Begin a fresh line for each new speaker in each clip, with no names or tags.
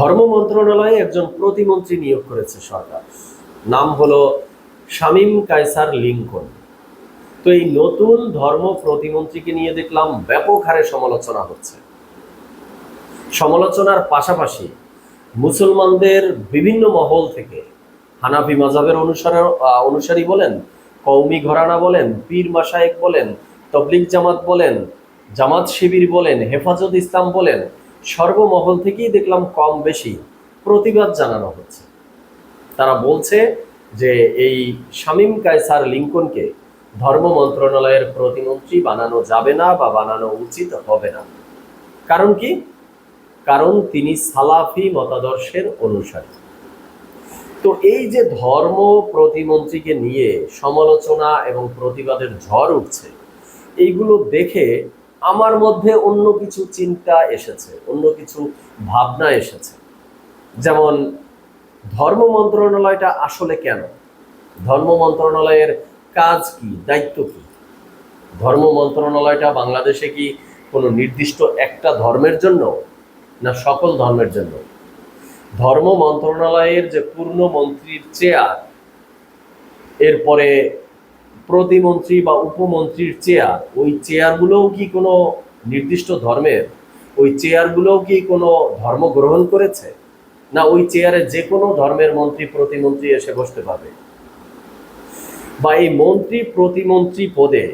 ধর্ম মন্ত্রণালয়ে একজন প্রতিমন্ত্রী নিয়োগ করেছে সরকার। নাম হলো শামীম কায়সার লিঙ্কন। তো এই নতুন ধর্ম প্রতিমন্ত্রীকে নিয়ে দেখলাম ব্যাপক হারে সমালোচনা হচ্ছে। সমালোচনার পাশাপাশি মুসলমানদের বিভিন্ন মহল থেকে হানাফি মাযহাবের অনুসারী বলেন, কওমি ঘরানা বলেন, পীর মাশায়েখ বলেন, তবলিগ জামাত বলেন, জামাত শিবির বলেন, হেফাজত ইসলাম বলেন, সর্বমহল থেকেই দেখলাম কম বেশি প্রতিবাদ জানানো হচ্ছে। তারা বলছে যে এই শামীম কায়সার লিঙ্কনকে ধর্ম মন্ত্রণালয়ের প্রতিমন্ত্রী বানানো যাবে না বা বানানো উচিত হবে না। কারণ কি? কারণ তিনি সালাফি মতাদর্শের অনুসারী। তো এই যে ধর্ম প্রতিমন্ত্রীকে নিয়ে সমালোচনা এবং প্রতিবাদের ঝড় উঠছে, এইগুলো দেখে আমার মধ্যে অন্য কিছু চিন্তা এসেছে, অন্য কিছু ভাবনা এসেছে। যেমন, ধর্ম মন্ত্রণালয়টা আসলে কেন? ধর্ম মন্ত্রণালয়ের কাজ কি, দায়িত্ব কি? ধর্ম মন্ত্রণালয়টা বাংলাদেশে কি কোনো নির্দিষ্ট একটা ধর্মের জন্য, না সকল ধর্মের জন্য? ধর্ম মন্ত্রণালয়ের যে পূর্ণ মন্ত্রীর চেয়ার, এরপরে প্রতিমন্ত্রী বা উপমন্ত্রীর চেয়ার, ওই চেয়ারগুলোও কি কোনো নির্দিষ্ট ধর্মের? ওই চেয়ারগুলোও কি কোনো ধর্ম গ্রহণ করেছে, না ওই চেয়ারে যে কোনো ধর্মের মন্ত্রী প্রতিমন্ত্রী এসে বসতে পারবে? বা এই মন্ত্রী প্রতিমন্ত্রী পদে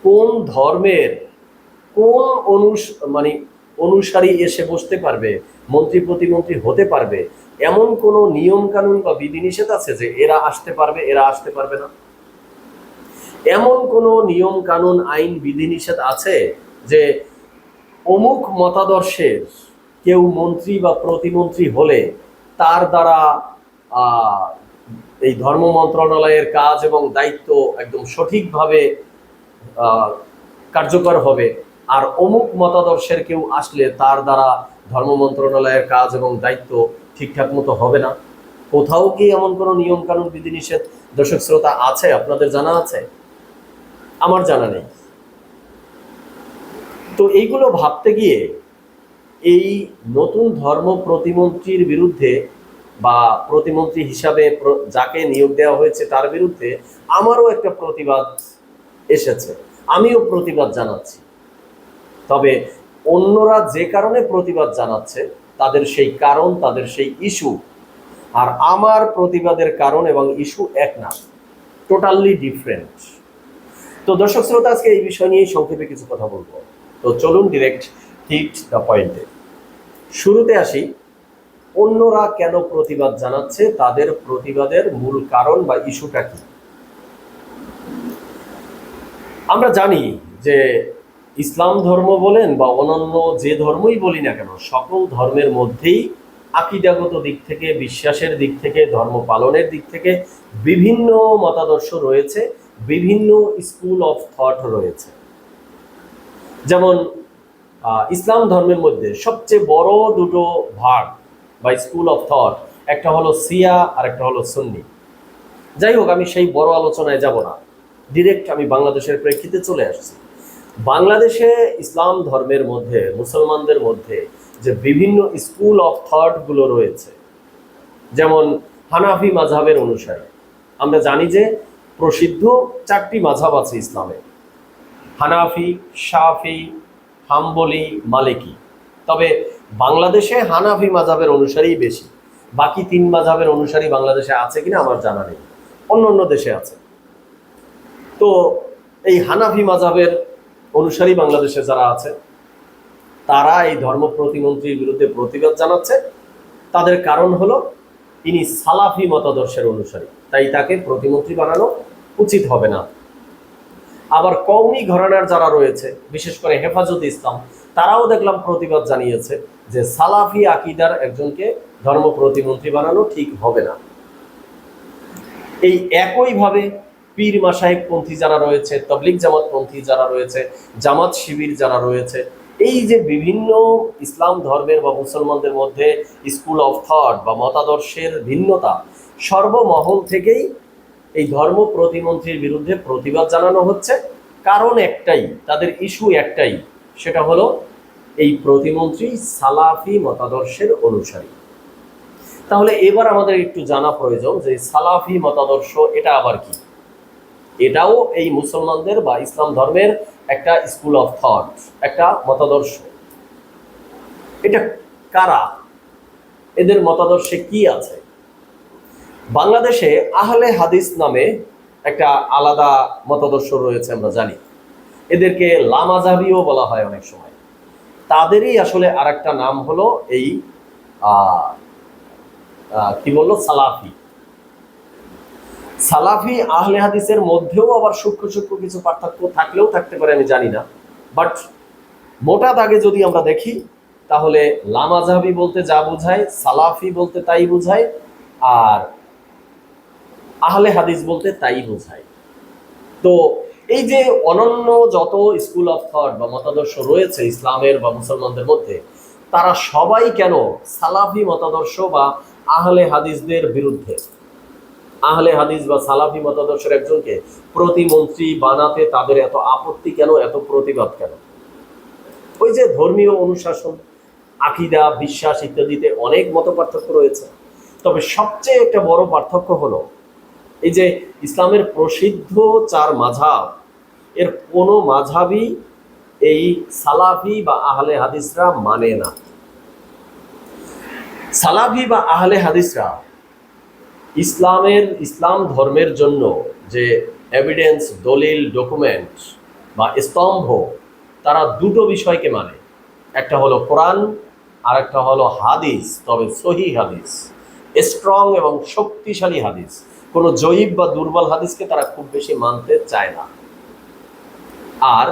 কোন ধর্মের কোন অনুসারী এসে বসতে পারবে, মন্ত্রী প্রতিমন্ত্রী হতে পারবে, এমন কোনো নিয়ম কানুন বা বিধিনিষেধ আছে যে এরা আসতে পারবে, এরা আসতে পারবে না? এমন কোনো নিয়ম কানুন, আইন, বিধিনিষেধ আছে যে অমুক মতাদর্শের কেউ মন্ত্রী বা প্রতিমন্ত্রী হলে তার দ্বারা এই ধর্ম মন্ত্রণালয়ের কাজ এবং দায়িত্ব একদম সঠিকভাবে কার্যকর হবে, আর অমুক মতাদর্শের কেউ আসলে তার দ্বারা ধর্ম মন্ত্রণালয়ের কাজ এবং দায়িত্ব ঠিকঠাক মতো হবে না? কোথাও কি এমন কোনো নিয়ম কানুন, বিধিনিষেধ দর্শক শ্রোতা আছে? আপনাদের জানা আছে? আমার জানা নেই। তো এইগুলো ভাবতে গিয়ে এই নতুন ধর্ম প্রতিমন্ত্রীর বিরুদ্ধে বা প্রতিমন্ত্রী হিসাবে যাকে নিয়োগ দেওয়া হয়েছে তার বিরুদ্ধে আমারও একটা প্রতিবাদ এসেছে, আমিও প্রতিবাদ জানাচ্ছি। তবে অন্যরা যে কারণে প্রতিবাদ জানাচ্ছে তাদের সেই কারণ, তাদের সেই ইস্যু আর আমার প্রতিবাদের কারণ এবং ইস্যু এক না, টোটালি ডিফারেন্ট। তো দর্শক শ্রোতা, আজকে এই বিষয় নিয়ে সংক্ষেপে কিছু কথা বলবো। তো চলুন ডিরেক্ট হিট দ্য পয়েন্টে। শুরুতে আসি, অন্যরা কেন প্রতিবাদ জানাচ্ছে, তাদের প্রতিবাদের মূল কারণ বা ইস্যুটা কি? আমরা জানি যে ইসলাম ধর্ম বলেন বা অন্যান্য যে ধর্মই বলি না কেন, সকল ধর্মের মধ্যেই আকীদাগত দিক থেকে, বিশ্বাসের দিক থেকে, ধর্ম পালনের দিক থেকে বিভিন্ন মতাদর্শ রয়েছে, বিভিন্ন স্কুল অফ থট রয়েছে। যেমন ইসলাম ধর্মের মধ্যে সবচেয়ে বড় দুটো ভাগ বা স্কুল অফ থট, একটা হলো শিয়া আর একটা হলো সুন্নি। যাই হোক, আমি সেই বড় আলোচনায় যাব না, ডিরেক্ট আমি বাংলাদেশের প্রেক্ষিতে চলে আসছি। বাংলাদেশে ইসলাম ধর্মের মধ্যে, মুসলমানদের মধ্যে যে বিভিন্ন স্কুল অফ থট গুলো রয়েছে, যেমন হানাফি মাযহাবের অনুসারী। আমরা জানি যে প্রসিদ্ধ 4টি মাযহাব আছে ইসলামে: হানাফি, শাফি, হাম্বলি, মালিকি। তবে বাংলাদেশে হানাফি মাযহাবের অনুসারী বেশি। বাকি 3 মাযহাবের অনুসারী বাংলাদেশে আছে কিনা আমার জানা নেই, অন্য অন্য দেশে আছে। তো এই হানাফি মাযহাবের অনুসারী বাংলাদেশে যারা আছে, তারা এই ধর্ম প্রতিমন্ত্রীর বিরুদ্ধে প্রতিবাদ জানাচ্ছে। তাদের কারণ হলো ইনি সালাফি মতাদর্শের অনুসারী, তাই তাকে প্রতিমন্ত্রী বানানো উচিত হবে না। আবার কওমি ঘরানার যারা রয়েছে, বিশেষ করে হেফাজত ইসলাম, তারাও দেখলাম প্রতিবাদ জানিয়েছে যে সালাফি আকীদার একজনকে ধর্ম প্রতিমন্ত্রী বানানো ঠিক হবে না। এই একইভাবে পীর মাশায়েখ পন্থী যারা রয়েছে, তবলিগ জামাত পন্থী যারা রয়েছে, জামাত শিবির যারা রয়েছে, এই যে বিভিন্ন ইসলাম ধর্মের বা মুসলমানদের মধ্যে স্কুল অফ থট বা মতাদর্শের ভিন্নতা, সর্বমহল থেকেই এই ধর্ম প্রতিমন্ত্রীর বিরুদ্ধে প্রতিবাদ জানানো হচ্ছে। কারণ একটাই, তাদের ইস্যু একটাই, সেটা হলো এই প্রতিমন্ত্রী সালাফি মতাদর্শের অনুসারী। তাহলে এবার আমাদের একটু জানা প্রয়োজন যে সালাফি মতাদর্শ এটা আবার কি। এটাও এই মুসলমানদের বা ইসলাম ধর্মের একটা স্কুল অফ থট, একটা মতাদর্শ। এটা কারা, এদের মতাদর্শে কি আছে? বাংলাদেশে আহলে হাদিস নামে একটা আলাদা মতাদর্শ রয়েছে, আমরা জানি। এদেরকে লামাজাবিও বলা হয় অনেক সময়। তাদেরই আসলে আর একটা নাম হলো এই কি বললো, সালাফি। সালাফি আহলে হাদিসের মধ্যেও আবার সূক্ষ্ম সূক্ষ্ম কিছু পার্থক্য থাকলেও থাকতে পারে, আমি জানি না। বাট মোটা দাগে যদি আমরা দেখি তাহলে লামাজাবি বলতে যা বোঝায়, সালাফি বলতে তাই বোঝায়, আর আহলে হাদিস বলতে তাই বোঝায়। তো এই যে অনন্য যত স্কুল অফ থট বা মতাদর্শ রয়েছে ইসলামের বা মুসলমানদের মধ্যে, তারা সবাই কেন সালাফি মতাদর্শ বা আহলে হাদিসদের বিরুদ্ধে? আহলে হাদিস বা সালাফি মতাদর্শের একজনকে প্রতিমন্ত্রী বানাতে তাদের এত আপত্তি কেন, এত প্রতিবাদ কেন? ওই যে ধর্মীয় অনুশাসন, আকীদা, বিশ্বাস ইত্যাদিতে অনেক মত পার্থক্য রয়েছে। তবে সবচেয়ে একটা বড় পার্থক্য হলো এই যে ইসলামের প্রসিদ্ধ 4 মাযহাব, এর কোনো মাযহাবই এই সালাফি বা আহলে হাদিসরা মানে না। সালাফি বা আহলে হাদিসরা ইসলাম ধর্মের জন্য যে এভিডেন্স, দলিল, ডকুমেন্ট বা স্তম্ভ, তারা দুটো বিষয়কে মানে। একটা হলো কোরআন, আর একটা হলো হাদিস, তবে সহিহ হাদিস, স্ট্রং এবং শক্তিশালী হাদিস। কোনো জয়ীব বা দুর্বল হাদিসকে তারা খুব বেশি মানতে চায় না। আর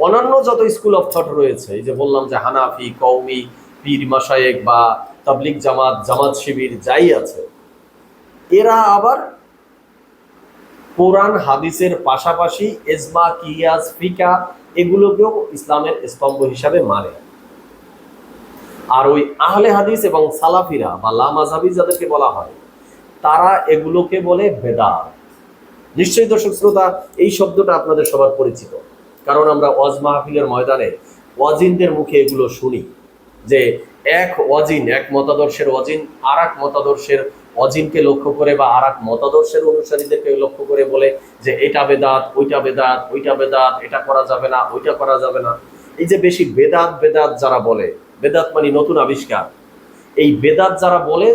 অন্যান্য যত স্কুল অফ থট রয়েছে, এই যে বললাম যে হানাফি, কওমি, পীর মাশায়েখ বা তাবলিগ জামাত, জামাত শিবির যাই আছে, এরা আবার কোরআন হাদিসের পাশাপাশি ইজমা, কিয়াস, ফিকা এগুলোকেও ইসলামের স্তম্ভ হিসাবে মানে। আর ওই আহলে হাদিস এবং সালাফিরা বা লামাযহাবি যাদেরকে বলা হয়, তারা এগুলোকে বলে বেদাত। নিশ্চয়ই দর্শক শ্রোতা, এই শব্দটা আপনাদের সবার পরিচিত, কারণ আমরা ওয়াজ মাহফিলের ময়দানে ওয়াজিনদের মুখে এগুলো শুনি যে এক ওয়াজিন, এক মতাদর্শের ওয়াজিন আর এক মতাদর্শের ওয়াজিনকে লক্ষ্য করে বা আর এক মতাদর্শের অনুসারীদেরকে লক্ষ্য করে বলে যে এটা বেদাত, ওইটা বেদাত, ওইটা বেদাত, এটা করা যাবে না, ওইটা করা যাবে না। এই যে বেশি বেদাত বেদাত যারা বলে, বেদাত মানে নতুন আবিষ্কার, এই বেদাত যারা বলে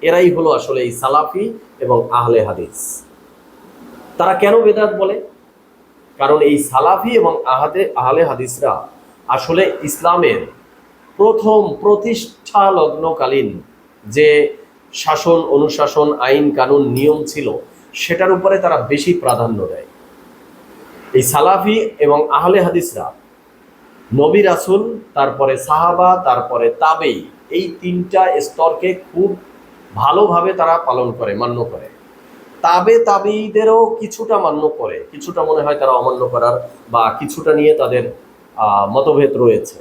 এরাই হলো আসলে এই সালাফি এবং আহলে হাদিস। তারা কেন বেদাত বলে? কারণ এই সালাফি এবং আহলে হাদিসরা আসলে ইসলামের প্রথম প্রতিষ্ঠা লগ্নকালীন যে শাসন, অনুশাসন, আইন কানুন, নিয়ম ছিল, সেটার উপরে তারা বেশি প্রাধান্য দেয়। এই সালাফি এবং আহলে হাদিসরা নবী রাসূল, তারপরে সাহাবা, তারপরে তাবেঈ, এই 3টা স্তরকে খুব ভালোভাবে তারা পালন করে, মান্য করে। তাবেঈদেরও কিছুটা মান্য করে, কিছুটা মনে হয় তারা অমান্য করার বা কিছুটা নিয়ে তাদের মতভেদ রয়েছে।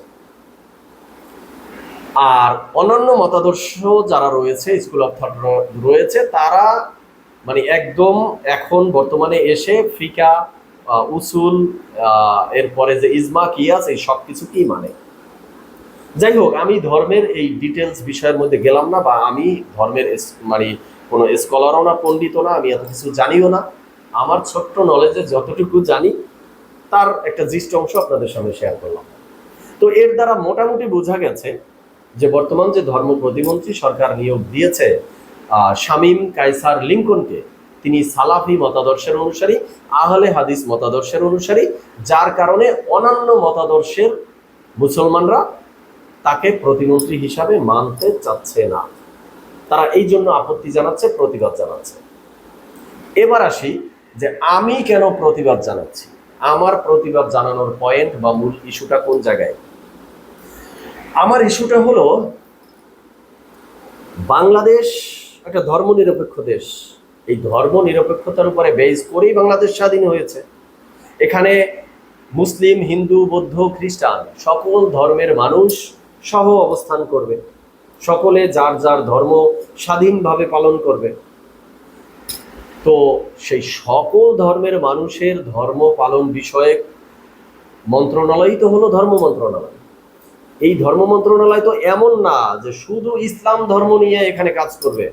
আর অন্যান্য মতাদর্শ যারা রয়েছে, স্কুল অফ থট রয়েছে, তারা মানে একদম এখন বর্তমানে এসে ফিকা, উসুল, এরপরে যে ইজমা, কিয়াস, এই সব কিছু কি মানে। যাই হোক, আমি ধর্মের এই ডিটেলস বিষয়ের মধ্যে গেলাম না, বা আমি ধর্মের মানে কোনো স্কলারও না, পণ্ডিতও না, আমি এত কিছু জানিও না। আমার ছোট্ট নলেজে যতটুকু জানি তার একটা জিস্ট অংশ আপনাদের সামনে শেয়ার করলাম। তো এর দ্বারা মোটামুটি বোঝা গেছে যে বর্তমান যে ধর্ম প্রতিমন্ত্রী সরকার নিয়োগ দিয়েছে শামীম কায়সার লিঙ্কনকে, তিনি সালাফি মতাদর্শের অনুসারী, আহলে হাদিস মতাদর্শের অনুসারী, যার কারণে অন্যান্য মতাদর্শের মুসলমানরা তাকে প্রতিমন্ত্রী হিসাবে মানতে চাচ্ছে না। তারা এই জন্য আপত্তি জানাচ্ছে, প্রতিবাদ জানাচ্ছে। এবার আসি যে আমি কেন প্রতিবাদ জানাচ্ছি, আমার প্রতিবাদ জানানোর পয়েন্ট বা মূল ইস্যুটা কোন জায়গায়। আমার ইস্যুটা হলো, বাংলাদেশ একটা ধর্মনিরপেক্ষ দেশ। এই ধর্মনিরপেক্ষতার উপরে বেস করেই বাংলাদেশ স্বাধীন হয়েছে। এখানে মুসলিম, হিন্দু, বৌদ্ধ, খ্রিস্টান সকল ধর্মের মানুষ সহ অবস্থান করবে, সকলে যার যার ধর্ম স্বাধীনভাবে পালন করবে। তো সেই সকল ধর্মের মানুষের ধর্ম পালন বিষয়ক মন্ত্রণালয়ই তো হলো ধর্ম মন্ত্রণালয়। এই ধর্ম মন্ত্রণালয় তো এমন না যে শুধু ইসলাম ধর্ম নিয়ে এখানে কাজ করবে,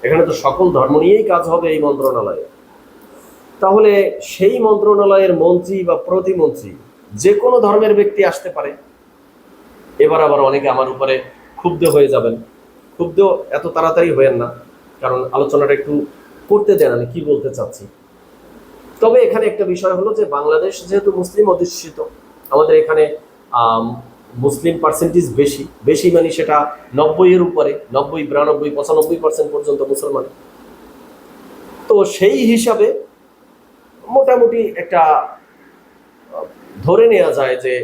এখানে তো সকল ধর্ম নিয়েই কাজ হবে এই মন্ত্রণালয়ে। তাহলে সেই মন্ত্রণালয়ের মন্ত্রী বা প্রতিমন্ত্রী যে কোনো ধর্মের ব্যক্তি আসতে পারে। এবার আবার অনেকে আমার উপরে ক্ষুব্ধ হয়ে যাবেন, ক্ষুব্ধ এত তাড়াতাড়ি হয়েন না, কারণ আলোচনাটা একটু করতে দেন আমি কি বলতে চাচ্ছি। তবে এখানে একটা বিষয় হলো যে বাংলাদেশ যেহেতু মুসলিম অধ্যুষিত, আমাদের এখানে মুসলিম পার্সেন্টেজ বেশি, বেশি মানে সেটা 90-এর উপরে, 90, 92, 95% পর্যন্ত মুসলমান। তো সেই হিসাবে মোটামুটি একটা ধরে নেওয়া যায় যে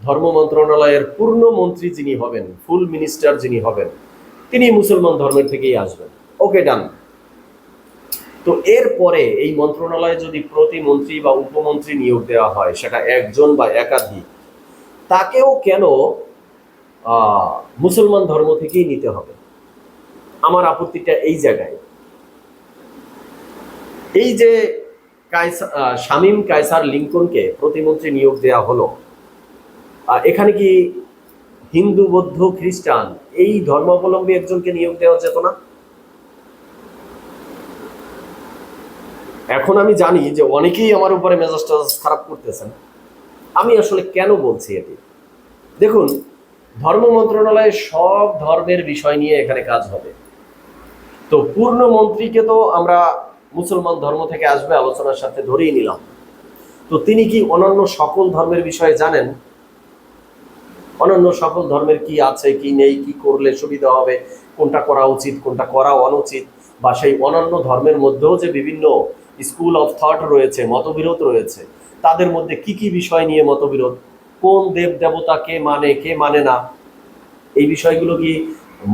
ধর্ম মন্ত্রণালয়ের পূর্ণ মন্ত্রী যিনি হবেন, ফুল মিনিস্টার যিনি হবেন, তিনি মুসলমান ধর্মের থেকেই আসবেন। ওকে, ডান। তো এরপরে এই মন্ত্রণালয়ে যদি প্রতিমন্ত্রী বা উপমন্ত্রী নিয়োগ দেওয়া হয়, সেটা একজন বা একাধিক, তাকেও কেন মুসলমান ধর্ম থেকেই নিতে হবে? আমার আপত্তিটা এই জায়গায়। এই যে শামীম কায়সার লিঙ্কনকে প্রতিমন্ত্রী নিয়োগ দেওয়া হলো, এখানে কি হিন্দু, বৌদ্ধ, খ্রিস্টান এই ধর্মাবলম্বী একজনকে নিয়োগ দেওয়া যেত না? এখন আমি জানি যে অনেকেই আমার উপরে মেজাজটা খারাপ করতেছেন। আমি আসলে কেন বলছি এটি, দেখুন, ধর্ম মন্ত্রণালয়ে সব ধর্মের বিষয় নিয়ে এখানে কাজ হবে। তো পূর্ণ মন্ত্রীকে তো আমরা মুসলমান ধর্ম থেকে আসবে আলোচনার সাথে ধরেই নিলাম। তো তিনি কি অন্যান্য সকল ধর্মের বিষয়ে জানেন? অন্যান্য সকল ধর্মের কি আছে, কি নেই, কি করলে সুবিধা হবে, কোনটা করা উচিত, কোনটা করা অনুচিত, বা সেই অন্যান্য ধর্মের মধ্যেও যে বিভিন্ন স্কুল অফ থট রয়েছে, মতবিরোধ রয়েছে, তাদের মধ্যে কি কি বিষয় নিয়ে মতবিরোধ, কোন দেব দেবতা কে মানে, কে মানে না, এই বিষয়গুলো কি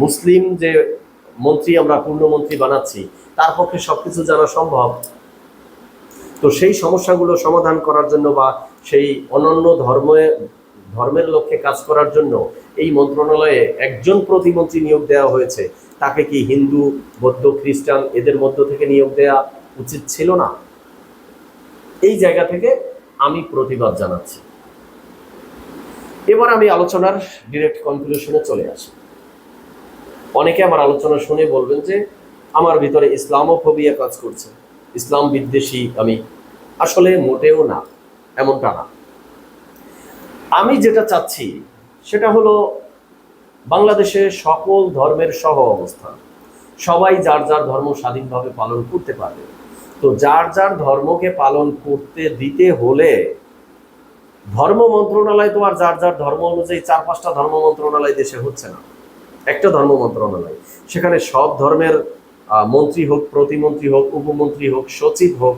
মুসলিম যে মন্ত্রী আমরা পূর্ণমন্ত্রী বানাচ্ছি তার পক্ষে সবকিছু জানা সম্ভব? তো সেই সমস্যাগুলো সমাধান করার জন্য বা সেই অন্যান্য ধর্মের লক্ষ্যে কাজ করার জন্য এই মন্ত্রণালয়ে একজন প্রতিমন্ত্রী নিয়োগ দেওয়া হয়েছে। তাকে কি হিন্দু, বৌদ্ধ, খ্রিস্টান এদের মধ্য থেকে নিয়োগ দেওয়া উচিত ছিল না? এই জায়গা থেকে আমি প্রতিবাদ জানাচ্ছি। এবার আমি আলোচনার ডিরেক্ট কনক্লুশনে চলে আসি। অনেকে আমার আলোচনা শুনে বলবেন যে আমার ভিতরে ইসলামোফোবিয়া কাজ করছে, ইসলাম বিদ্বেষী আমি। আসলে মোটেও না, এমনটা না। আমি যেটা চাচ্ছি সেটা হলো বাংলাদেশে সকল ধর্মের সহ অবস্থান, সবাই যার যার ধর্ম স্বাধীনভাবে পালন করতে পারবে। তো যার যার ধর্মকে পালন করতে দিতে হলে ধর্ম মন্ত্রণালয় তো আর যার যার ধর্ম অনুযায়ী 4-5টা ধর্ম মন্ত্রণালয় দেশে হচ্ছে না, একটা ধর্ম মন্ত্রণালয়। সেখানে সব ধর্মের মন্ত্রী হোক, প্রতিমন্ত্রী হোক, উপমন্ত্রী হোক, সচিব হোক,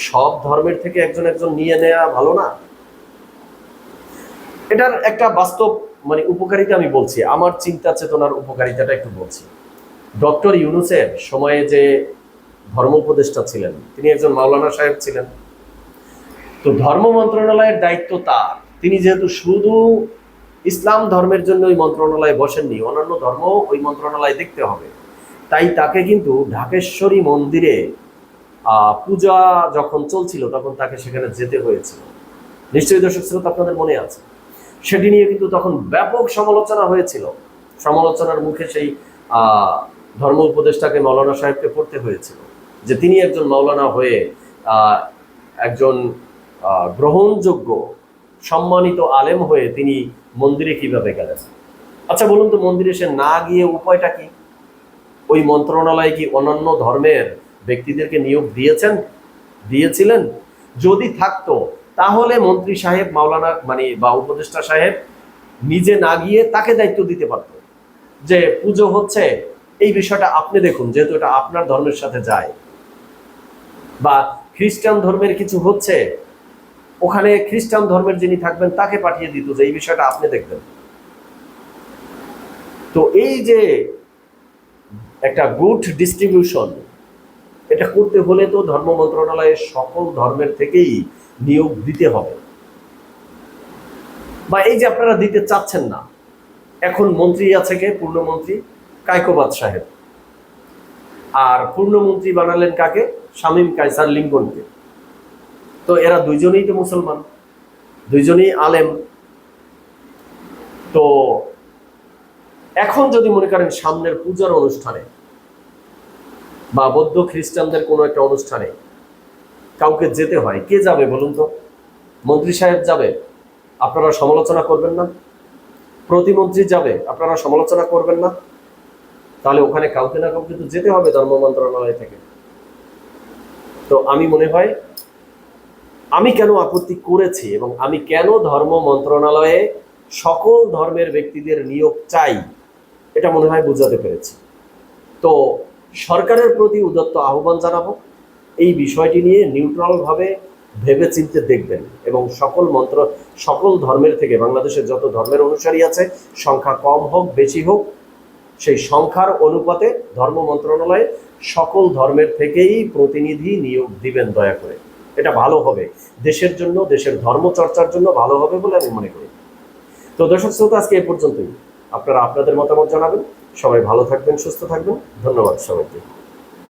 সব ধর্মের থেকে একজন একজন নিয়ে নেওয়া ভালো না? এটার একটা বাস্তব মানে উপকারিতা আমি বলছি, আমার চিন্তা চেতনার উপকারিতাটা একটু বলছি। ডক্টর ইউনূসের সময়ে যে ধর্ম উপদেষ্টা ছিলেন তিনি একজন মাওলানা সাহেব ছিলেন। তো ধর্ম মন্ত্রণালয়ের দায়িত্ব তার, তিনি যেহেতু শুধু ইসলাম ধর্মের জন্য ওই মন্ত্রণালয়ে বসেননি, অন্যান্য ধর্ম ওই মন্ত্রণালয় দেখতে হবে। তাই তাকে কিন্তু ঢাকেশ্বরী মন্দিরে পূজা যখন চলছিল তখন তাকে সেখানে যেতে হয়েছিল। নিশ্চয়ই দর্শক শ্রোতা আপনাদের মনে আছে, সেটি নিয়ে কিন্তু তখন ব্যাপক সমালোচনা হয়েছিল। সমালোচনার মুখে সেই ধর্ম উপদেষ্টাকে, মাওলানা সাহেবকে পড়তে হয়েছিল যে তিনি একজন মাওলানা হয়ে একজন গ্রহণযোগ্য সম্মানিত আলেম হয়ে তিনি মন্দিরে কিভাবে গেলেন। আচ্ছা বলুন তো, মন্দিরে সে না গিয়ে উপায়টা কি? ওই মন্ত্রণালয়ে কি অন্যান্য ধর্মের ব্যক্তিদেরকে নিয়োগ দিয়েছিলেন? যদি থাকতো তাহলে মন্ত্রী সাহেব, মাওলানা মানে বা উপদেষ্টা সাহেব নিজে না গিয়ে তাকে দায়িত্ব দিতে পারত যে পুজো হচ্ছে, এই বিষয়টা আপনি দেখুন, যেহেতু এটা আপনার ধর্মের সাথে যায়। বা খ্রিস্টান ধর্মের কিছু হচ্ছে, ওখানে খ্রিস্টান ধর্মের যিনি থাকবেন তাকে পাঠিয়ে দিত যে এই বিষয়টা আপনি দেখবেন। তো এই যে একটা গুড ডিস্ট্রিবিউশন, এটা করতে হলে তো ধর্ম মন্ত্রণালয়ের সকল ধর্মের থেকেই নিয়োগ দিতে হবে। বা এই যে আপনারা দিতে চাচ্ছেন না, এখন মন্ত্রী আছে কে? পূর্ণমন্ত্রী কায়কোবাদ সাহেব। আর পূর্ণমন্ত্রী বানালেন কাকে? শামীম কায়সার লিঙ্কনকে। তো এরা দুইজনেই তো মুসলমান, দুইজনেই আলেম। তো এখন যদি মনে করেন সামনের পূজার অনুষ্ঠানে বা বৌদ্ধ খ্রিস্টানদের কোনো একটা অনুষ্ঠানে কাউকে যেতে হয়, কে যাবে বলুন তো? মন্ত্রী সাহেব যাবে, আপনারা সমালোচনা করবেন না? প্রতিমন্ত্রী যাবে, আপনারা সমালোচনা করবেন না? তাহলে ওখানে কাউকে না কাউকে তো যেতে হবে ধর্ম মন্ত্রণালয় থেকে। তো আমি মনে হয়, আমি কেন আপত্তি করেছি এবং আমি কেন ধর্ম মন্ত্রণালয়ে সকল ধর্মের ব্যক্তিদের নিয়োগ চাই, এটা মনে হয় বুঝাতে পেরেছি। তো সরকারের প্রতি উদাত্ত আহ্বান জানাবো, এই বিষয়টি নিয়ে নিউট্রালভাবে ভেবে চিন্তে দেখবেন এবং সকল ধর্মের থেকে, বাংলাদেশের যত ধর্মের অনুসারী আছে, সংখ্যা কম হোক বেশি হোক, সেই সংখ্যার অনুপাতে ধর্ম মন্ত্রণালয়ে সকল ধর্মের থেকেই প্রতিনিধি নিয়োগ দিবেন দয়া করে। এটা ভালো হবে, দেশের জন্য, দেশের ধর্ম চর্চার জন্য ভালো হবে বলে আমি মনে করি। তো দর্শক শ্রোতা, আজকে এ পর্যন্তই। আপনারা আপনাদের মতামত জানাবেন। সবাই ভালো থাকবেন, সুস্থ থাকবেন। ধন্যবাদ সবাইকে।